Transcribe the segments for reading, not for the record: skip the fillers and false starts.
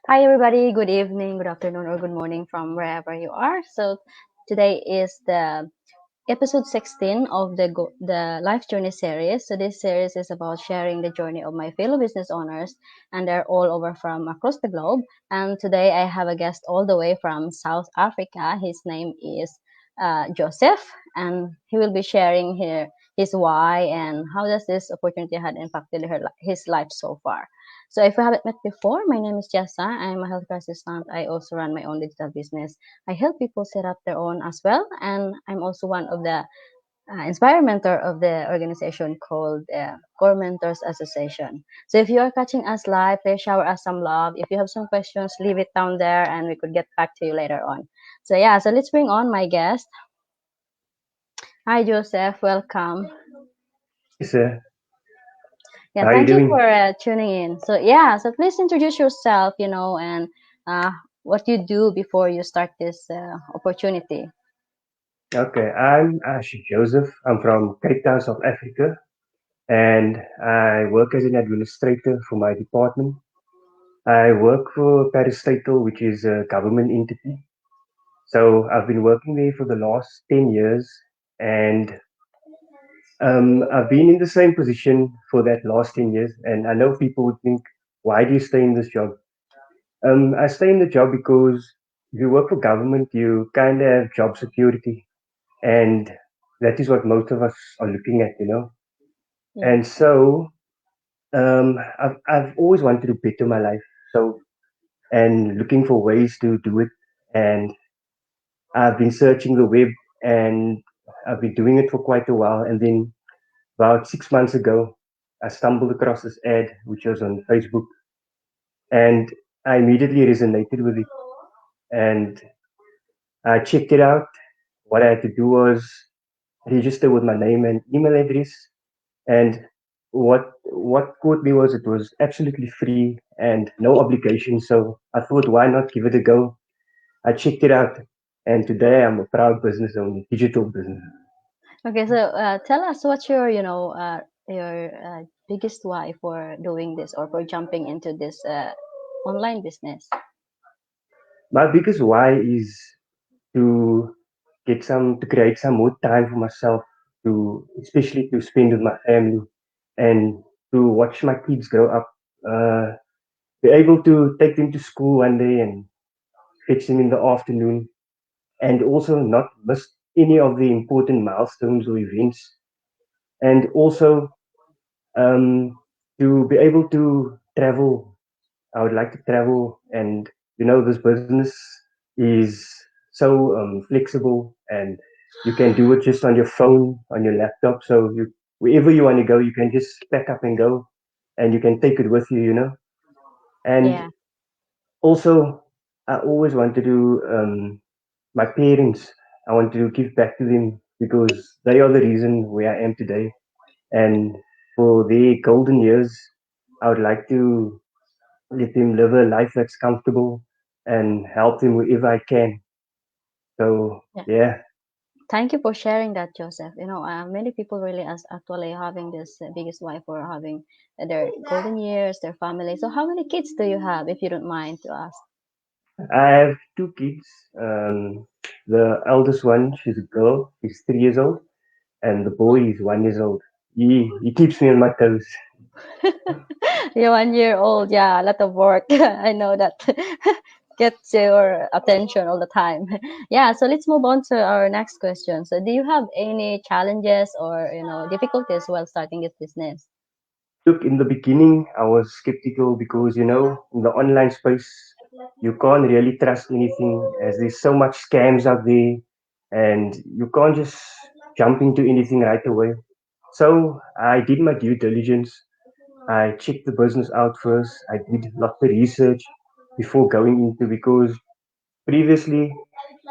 Hi, everybody. Good evening, good afternoon, or good morning from wherever you are. So, today is the episode 16 of the Life Journey series. So, this series is about sharing the journey of my fellow business owners, and they're all over from across the globe. And today, I have a guest all the way from South Africa. His name is Joseph, and he will be sharing his why and how does this opportunity had impacted his life so far. So if we haven't met before, my name is Jessa. I'm a healthcare assistant. I also run my own digital business. I help people set up their own as well, and I'm also one of the inspire mentor of the organization called Core Mentors Association. So if you are catching us live, please shower us some love. If you have some questions, leave it down there, and we could get back to you later on. So yeah, so let's bring on my guest. Hi, Joseph. Welcome. Hi, sir. Yeah, How are you thank you for doing? tuning in. So yeah, so please introduce yourself, and uh, what you do before you start this opportunity. Okay, I'm Aashieq Joseph. I'm from Cape Town, South Africa, and I work as an administrator for my department. I work for Parastatal, which is a government entity. So I've been working there for the last 10 years, and I've been in the same position for that last 10 years. And I know people would think, why do you stay in this job? I stay in the job because if you work for government, you kind of have job security. And that is what most of us are looking at. Yeah, And so I've always wanted to better my life, so and looking for ways to do it. And I've been searching the web, and I've been doing it for quite a while. And then about 6 months ago, I stumbled across this ad which was on Facebook, and I immediately resonated with it, and I checked it out. What I had to do was register with my name and email address. And what caught me was it was absolutely free and no obligation. So I thought, why not give it a go? I checked it out, and today I'm a proud business owner, digital business. okay, so tell us what's your biggest why for doing this or for jumping into this online business. My biggest why is to to create some more time for myself, to especially to spend with my family and to watch my kids grow up. Uh, be able to take them to school one day and fetch them in the afternoon, and also not miss any of the important milestones or events, and also um, to be able to travel. I would like to travel, and this business is so flexible, and you can do it just on your phone, on your laptop. So wherever you want to go, you can just pack up and go, and you can take it with you. And Yeah, also, I always wanted to my parents. I wanted to give back to them because they are the reason where I am today. And for their golden years, I would like to let them live a life that's comfortable and help them wherever I can. So yeah. yeah, Thank you for sharing that, Joseph. Many people really as actually having this biggest why for having their golden years, their family. So, how many kids do you have, if you don't mind to ask? I have two kids. The eldest one, she's a girl. She's 3 years old, and the boy is 1 years old. He keeps me on my toes. You're 1 year old. Yeah, a lot of work. I know that gets your attention all the time. Yeah, so let's move on to our next question. So, do you have any challenges or difficulties while starting this business? Look, in the beginning, I was skeptical because, in the online space, you can't really trust anything as there's so much scams out there and you can't just jump into anything right away. So I did my due diligence. I checked the business out first. I did lots of research before going into because previously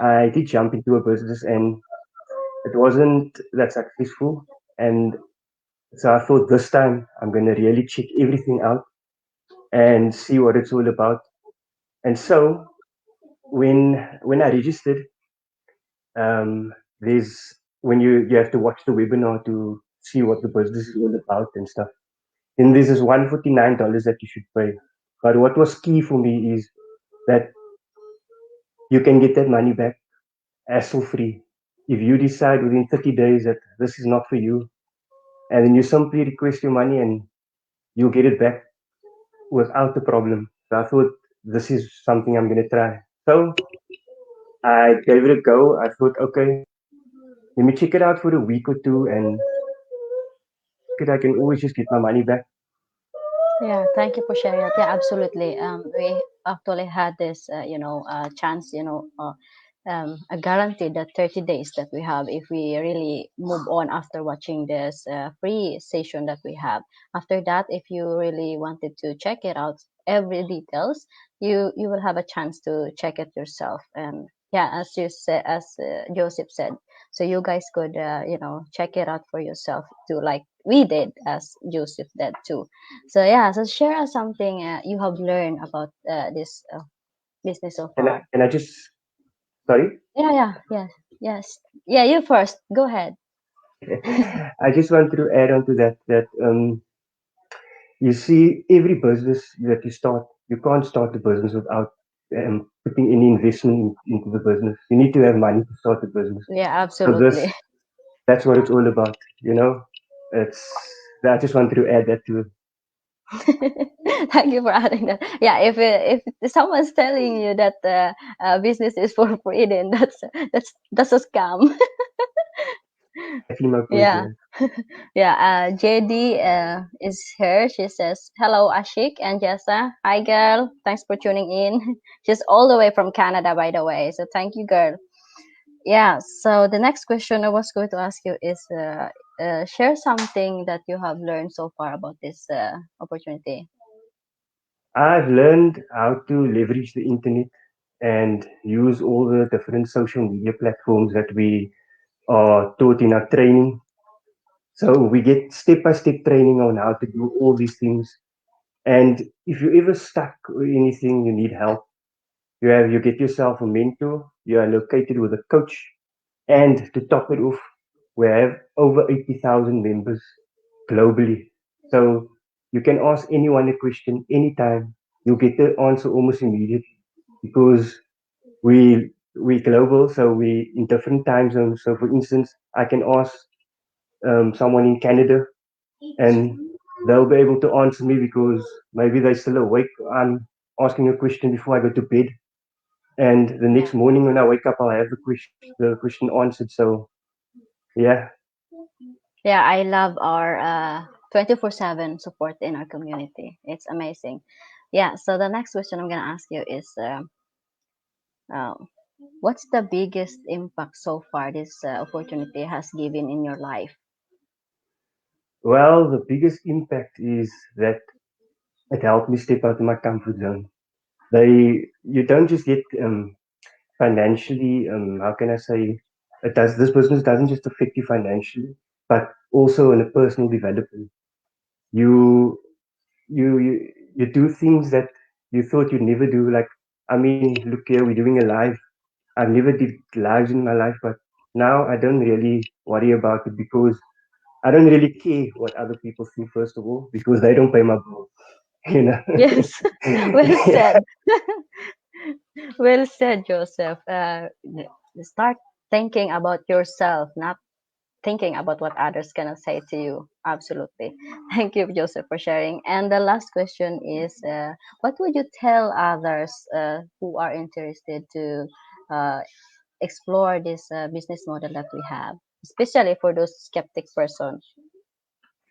I did jump into a business and it wasn't that successful. And so I thought this time I'm going to really check everything out and see what it's all about. And so when I registered, there's when you have to watch the webinar to see what the business is all about and stuff. Then there's this $149 that you should pay. But what was key for me is that you can get that money back hassle free. If you decide within 30 days that this is not for you, and then you simply request your money and you'll get it back without a problem. So I thought this is something I'm going to try. So I gave it a go. I thought, okay, let me check it out for a week or two, and I can always just get my money back. Yeah, thank you for sharing that. Yeah, absolutely. We actually had this, chance, a guarantee that 30 days that we have if we really move on after watching this free session that we have. After that, if you really wanted to check it out, every details, you will have a chance to check it yourself. And yeah, as you said, as Joseph said, so you guys could, check it out for yourself too, like we did, as Joseph did too. So yeah, so share us something you have learned about this business so far. Can I just, sorry? Yeah, yeah, yes, yes. Yeah, you first. Go ahead. I just wanted to add on to that you see, every business that you start, you can't start the business without putting any investment into the business. You need to have money to start the business. Yeah, So absolutely. that's what it's all about. You know, it's. I just wanted to add that to it. Thank you for adding that. Yeah, if someone's telling you that business is for free, then that's a scam. Exactly my point. Yeah. Yeah. Yeah, JD is here. She says, "Hello, Ashik and Jessa. Hi, girl. Thanks for tuning in." She's all the way from Canada, by the way. So thank you, girl. Yeah. So the next question I was going to ask you is, share something that you have learned so far about this opportunity. I've learned how to leverage the internet and use all the different social media platforms that we are taught in our training. So we get step by step training on how to do all these things. And if you're ever stuck or anything, you need help, you get yourself a mentor, you are located with a coach, and to top it off, we have over 80,000 members globally. So you can ask anyone a question anytime. You'll get the answer almost immediately because we global, so we in different time zones. So for instance, I can ask someone in Canada and they'll be able to answer me because maybe they're still awake. I'm asking a question before I go to bed, and the Yeah. next morning when I wake up, I'll have the question answered. So yeah, Yeah, I love our 24/7 support in our community. It's amazing. Yeah. So the next question I'm gonna ask you is. Uh, what's the biggest impact so far this opportunity has given in your life? well, the biggest impact is that it helped me step out of my comfort zone. You don't just get financially. How can I say? It does. This business doesn't just affect you financially, but also in a personal development. You you do things that you thought you'd never do. Like, I mean, look here, we're doing a live. I've never did lives in my life, but now I don't really worry about it because I don't really care what other people think. First of all, because they don't pay my bills, you know. Yes, well Yeah. said. Well said, Joseph. Start thinking about yourself, not thinking about what others gonna say to you. Absolutely. Thank you, Joseph, for sharing. And the last question is, what would you tell others who are interested to uh, explore this business model that we have, especially for those skeptic person?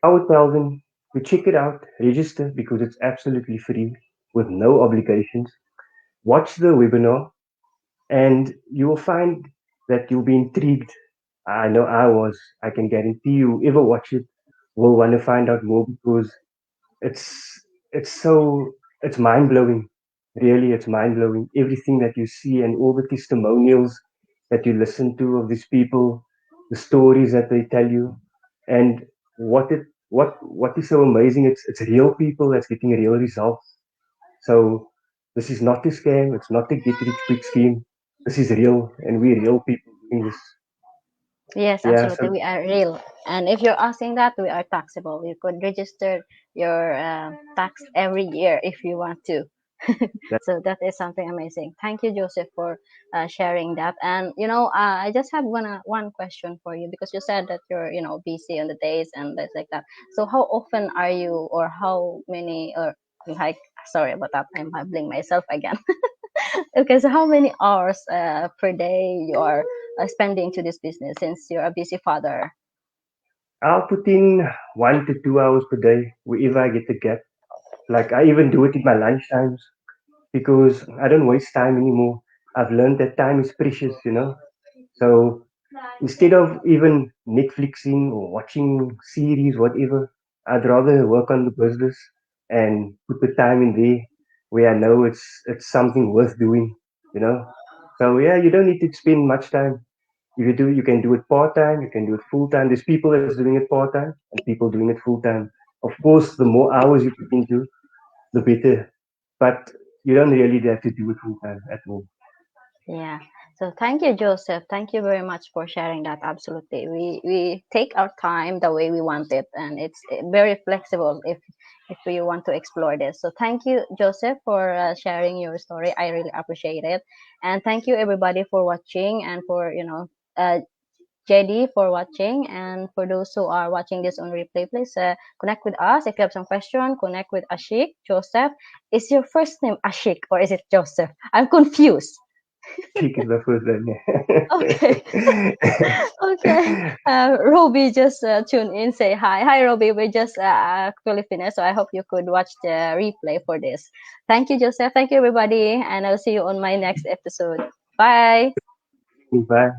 I would tell them to check it out, register because it's absolutely free with no obligations. Watch the webinar, and you will find that you'll be intrigued. I know I was. I can guarantee you, ever watch it, will want to find out more because it's it's so it's mind blowing. Really, it's mind blowing. Everything that you see and all the testimonials that you listen to of these people, the stories that they tell you, and what is so amazing. It's real people that's getting real results. So this is not a scam. It's not a get rich quick scheme. This is real, and we're real people doing this. Yes, Yeah. absolutely. So We are real. And if you're asking that, we are taxable. You could register your tax every year if you want to. That So that is something amazing. Thank you, Joseph, for sharing that. And I just have one question for you, because you said that you're busy on the days and things like that. So how often are you, or how many, or like, sorry about that, I'm babbling myself again. Okay, so how many hours per day you are spending to this business, since you're a busy father? I'll put in 1 to 2 hours per day wherever I get the gap. Like I even do it in my lunch times because I don't waste time anymore. I've learned that time is precious, you know. So instead of even Netflixing or watching series, whatever, I'd rather work on the business and put the time in there where I know it's something worth doing, you know. So yeah, you don't need to spend much time. If you do, you can do it part time, you can do it full time. There's people that's doing it part time and people doing it full time. Of course, the more hours you put into, the better. But you don't really have to do it full time at all. Yeah. So thank you, Joseph. Thank you very much for sharing that. Absolutely. We take our time the way we want it, and it's very flexible if we want to explore this. So thank you, Joseph, for sharing your story. I really appreciate it. And thank you everybody for watching, and for JD for watching, and for those who are watching this on replay, please connect with us. If you have some question, connect with Aashieq. Joseph, is your first name Aashieq, or is it Joseph? I'm confused. Cheek is my first Okay. name. Okay. Roby just tuned in. Say hi. Hi, Roby. We just actually finished, so I hope you could watch the replay for this. Thank you, Joseph. Thank you, everybody, and I'll see you on my next episode. Bye. Bye.